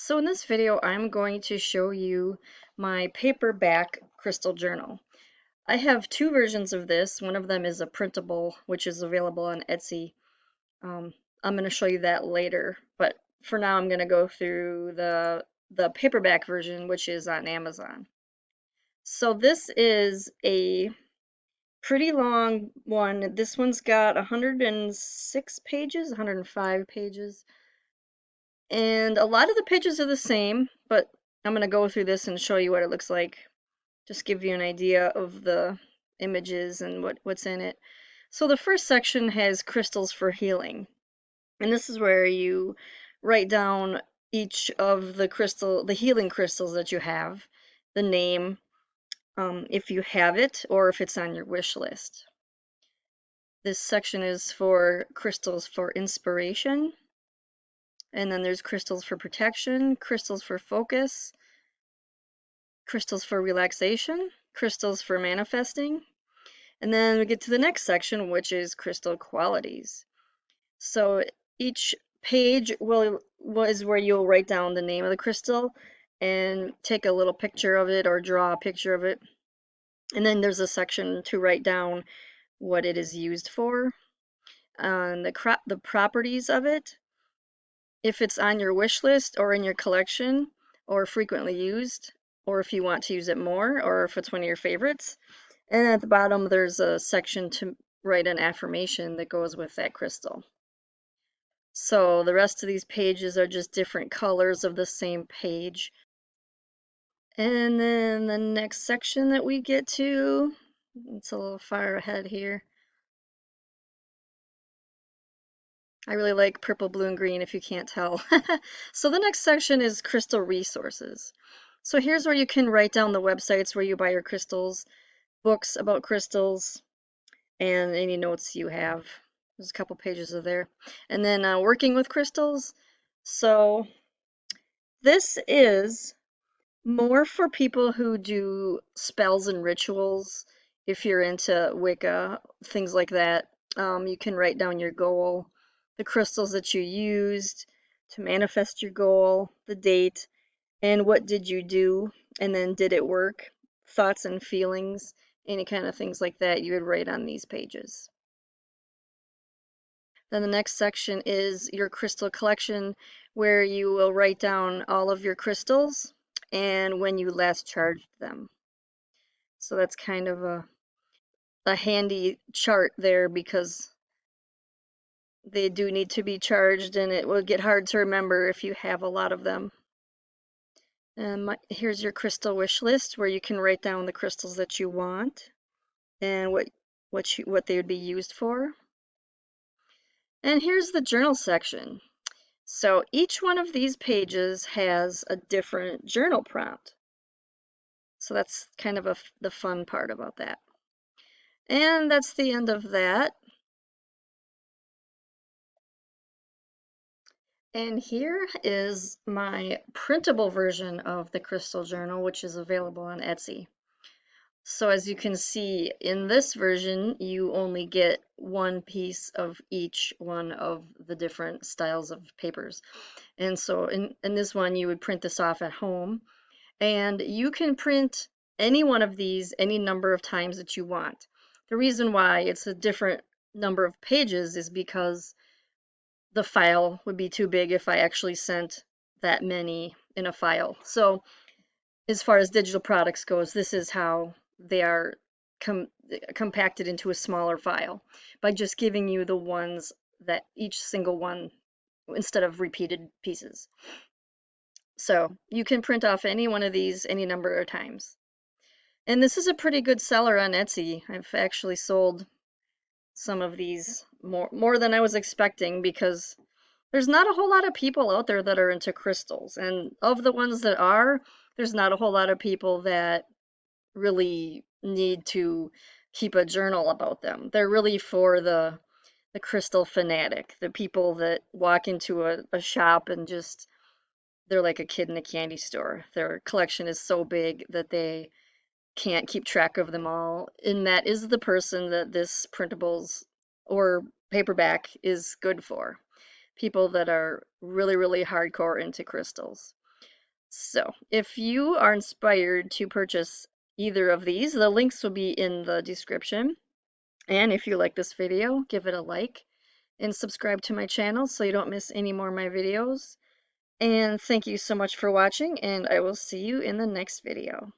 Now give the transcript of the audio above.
So in this video, I'm going to show you my paperback crystal journal. I have two versions of this. One of them is a printable, which is available on Etsy. Um, I'm going to show you that later, but for now I'm going to go through the paperback version, which is on Amazon. So this is a pretty long one. This one's got 106 pages, 105 pages. And a lot of the pages are the same, but I'm going to go through this and show you what it looks like. Just give you an idea of the images and what's in it. So the first section has crystals for healing. And this is where you write down each of the healing crystals that you have, the name, if you have it, or if it's on your wish list. This section is for crystals for inspiration. And then there's crystals for protection, crystals for focus, crystals for relaxation, crystals for manifesting. And then we get to the next section, which is crystal qualities. So each page is where you'll write down the name of the crystal and take a little picture of it or draw a picture of it. And then there's a section to write down what it is used for, and the properties of it, if it's on your wish list or in your collection or frequently used, or if you want to use it more, or if it's one of your favorites. And at the bottom, there's a section to write an affirmation that goes with that crystal. So the rest of these pages are just different colors of the same page. And then the next section that we get to, it's a little far ahead here. I really like purple, blue, and green if you can't tell. So the next section is crystal resources. So here's where you can write down the websites where you buy your crystals, books about crystals, and any notes you have. There's a couple pages of there. And then working with crystals. So this is more for people who do spells and rituals. If you're into Wicca, things like that, you can write down your goal, the crystals that you used to manifest your goal, the date, and what did you do, and then did it work, thoughts and feelings, any kind of things like that you would write on these pages. Then the next section is your crystal collection, where you will write down all of your crystals and when you last charged them. So that's kind of a handy chart there because they do need to be charged and it will get hard to remember if you have a lot of them. And here's your crystal wish list where you can write down the crystals that you want and what they would be used for. And here's the journal section. So each one of these pages has a different journal prompt. So that's kind of the fun part about that. And that's the end of that. And here is my printable version of the crystal journal, which is available on Etsy. So as you can see, in this version, you only get one piece of each one of the different styles of papers. And so in this one, you would print this off at home. And you can print any one of these any number of times that you want. The reason why it's a different number of pages is because the file would be too big if I actually sent that many in a file. So as far as digital products goes, this is how they are compacted into a smaller file by just giving you the ones that each single one instead of repeated pieces. So you can print off any one of these any number of times. And this is a pretty good seller on Etsy. I've actually sold some of these more than I was expecting because there's not a whole lot of people out there that are into crystals. And of the ones that are, there's not a whole lot of people that really need to keep a journal about them. They're really for the crystal fanatic, the people that walk into a shop and just they're like a kid in a candy store. Their collection is so big that they can't keep track of them all. And that is the person that this printables or paperback is good for. People that are really, really hardcore into crystals. So, if you are inspired to purchase either of these, the links will be in the description. And if you like this video, give it a like and subscribe to my channel so you don't miss any more of my videos. And thank you so much for watching, and I will see you in the next video.